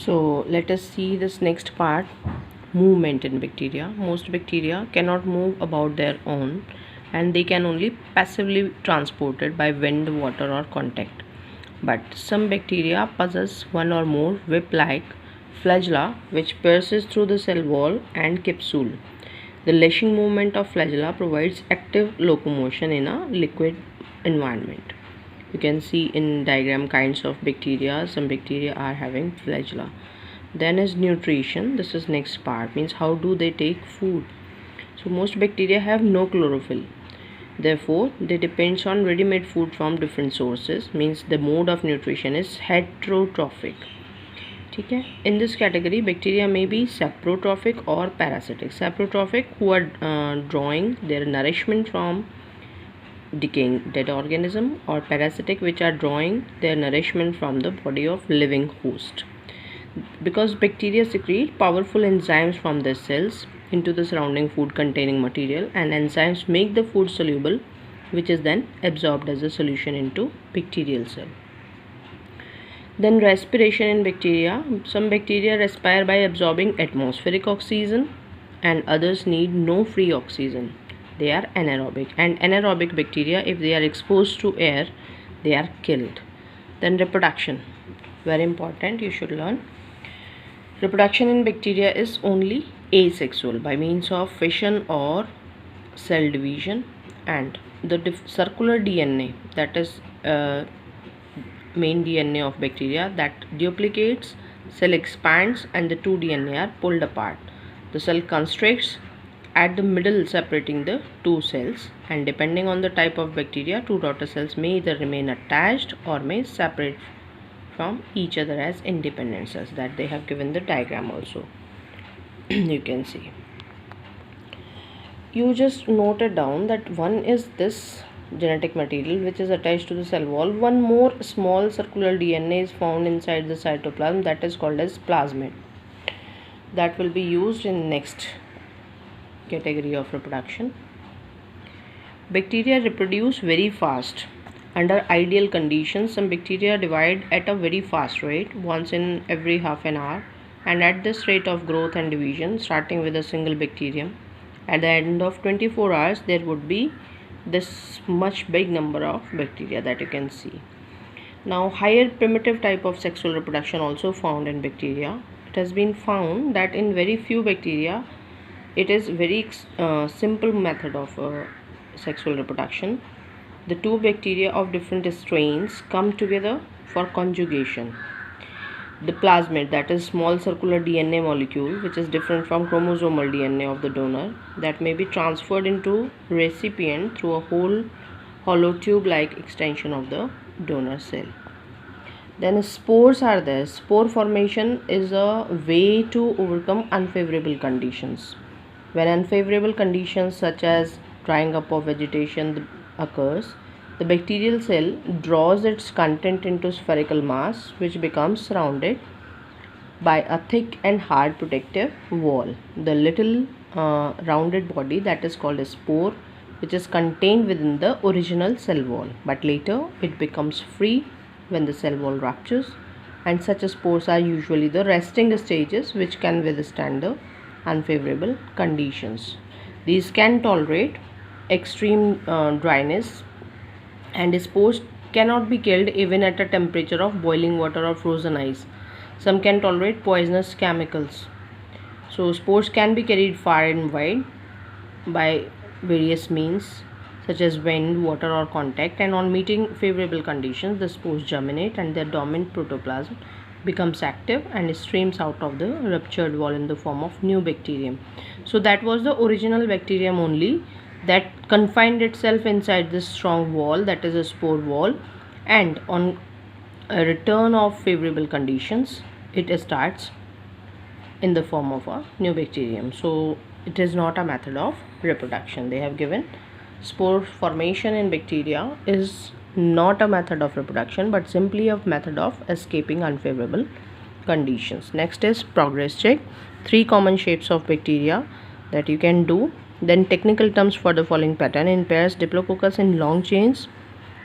So let us see this next part, movement in bacteria. Most bacteria cannot move about their own, and they can only passively transported by wind, water or contact. But some bacteria possess one or more whip-like flagella which pierces through the cell wall and capsule. The lashing movement of flagella provides active locomotion in a liquid environment. You can see in diagram kinds of bacteria. Some bacteria are having flagella. Then is nutrition. This is next part, means how do they take food. So most bacteria have no chlorophyll, therefore they depends on ready-made food from different sources, means the mode of nutrition is heterotrophic. ठीक है. In this category bacteria may be saprotrophic or parasitic. Saprotrophic, who are drawing their nourishment from decaying dead organism, or parasitic, which are drawing their nourishment from the body of living host. Because bacteria secrete powerful enzymes from their cells into the surrounding food containing material, and enzymes make the food soluble, which is then absorbed as a solution into bacterial cell. Then respiration in bacteria. Some bacteria respire by absorbing atmospheric oxygen, and others need no free oxygen. They are anaerobic, and anaerobic bacteria, if they are exposed to air, they are killed. Then reproduction, very important, you should learn. Reproduction in bacteria is only asexual by means of fission or cell division, and the circular DNA, that is main DNA of bacteria, that duplicates, cell expands, and the two DNA are pulled apart. The cell constricts at the middle, separating the two cells, and depending on the type of bacteria, two daughter cells may either remain attached or may separate from each other as independent cells. That they have given the diagram also. You can see. You just note it down that one is this genetic material which is attached to the cell wall. One more small circular DNA is found inside the cytoplasm, that is called as plasmid. That will be used in next category of reproduction. Bacteria reproduce very fast. Under ideal conditions, some bacteria divide at a very fast rate, once in every half an hour, and at this rate of growth and division, starting with a single bacterium, at the end of 24 hours there would be this much big number of bacteria that you can see. Now, higher primitive type of sexual reproduction also found in bacteria. It has been found that in very few bacteria it is very simple method of sexual reproduction. The two bacteria of different strains come together for conjugation. The plasmid, that is small circular DNA molecule which is different from chromosomal DNA of the donor, that may be transferred into recipient through a hollow tube like extension of the donor cell. Then spores are there. Spore formation is a way to overcome unfavorable conditions. When unfavorable conditions such as drying up of vegetation occurs, the bacterial cell draws its content into spherical mass, which becomes surrounded by a thick and hard protective wall. The little rounded body, that is called a spore, which is contained within the original cell wall, but later it becomes free when the cell wall ruptures, and such spores are usually the resting stages which can withstand the unfavorable conditions. These can tolerate extreme dryness, and spores cannot be killed even at a temperature of boiling water or frozen ice. Some can tolerate poisonous chemicals. So spores can be carried far and wide by various means such as wind, water or contact, and on meeting favorable conditions the spores germinate and their dormant protoplasm becomes active and streams out of the ruptured wall in the form of new bacterium. So that was the original bacterium only that confined itself inside this strong wall, that is a spore wall, and on a return of favorable conditions it starts in the form of a new bacterium. So it is not a method of reproduction. They have given spore formation in bacteria is not a method of reproduction but simply a method of escaping unfavorable conditions. Next is progress check. 3 common shapes of bacteria that you can do. Then technical terms for the following pattern: in pairs, Diplococcus in long chains,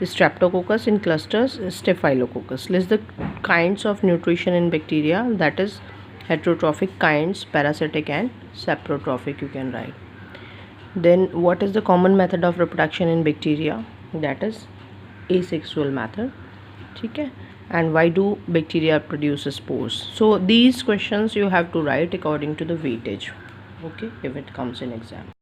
Streptococcus in clusters, Staphylococcus. List the kinds of nutrition in bacteria, that is heterotrophic kinds, parasitic and saprotrophic, you can write. Then what is the common method of reproduction in bacteria? That is asexual method. Okay. And why do bacteria produce spores? So these questions you have to write according to the weightage, okay, if it comes in exam.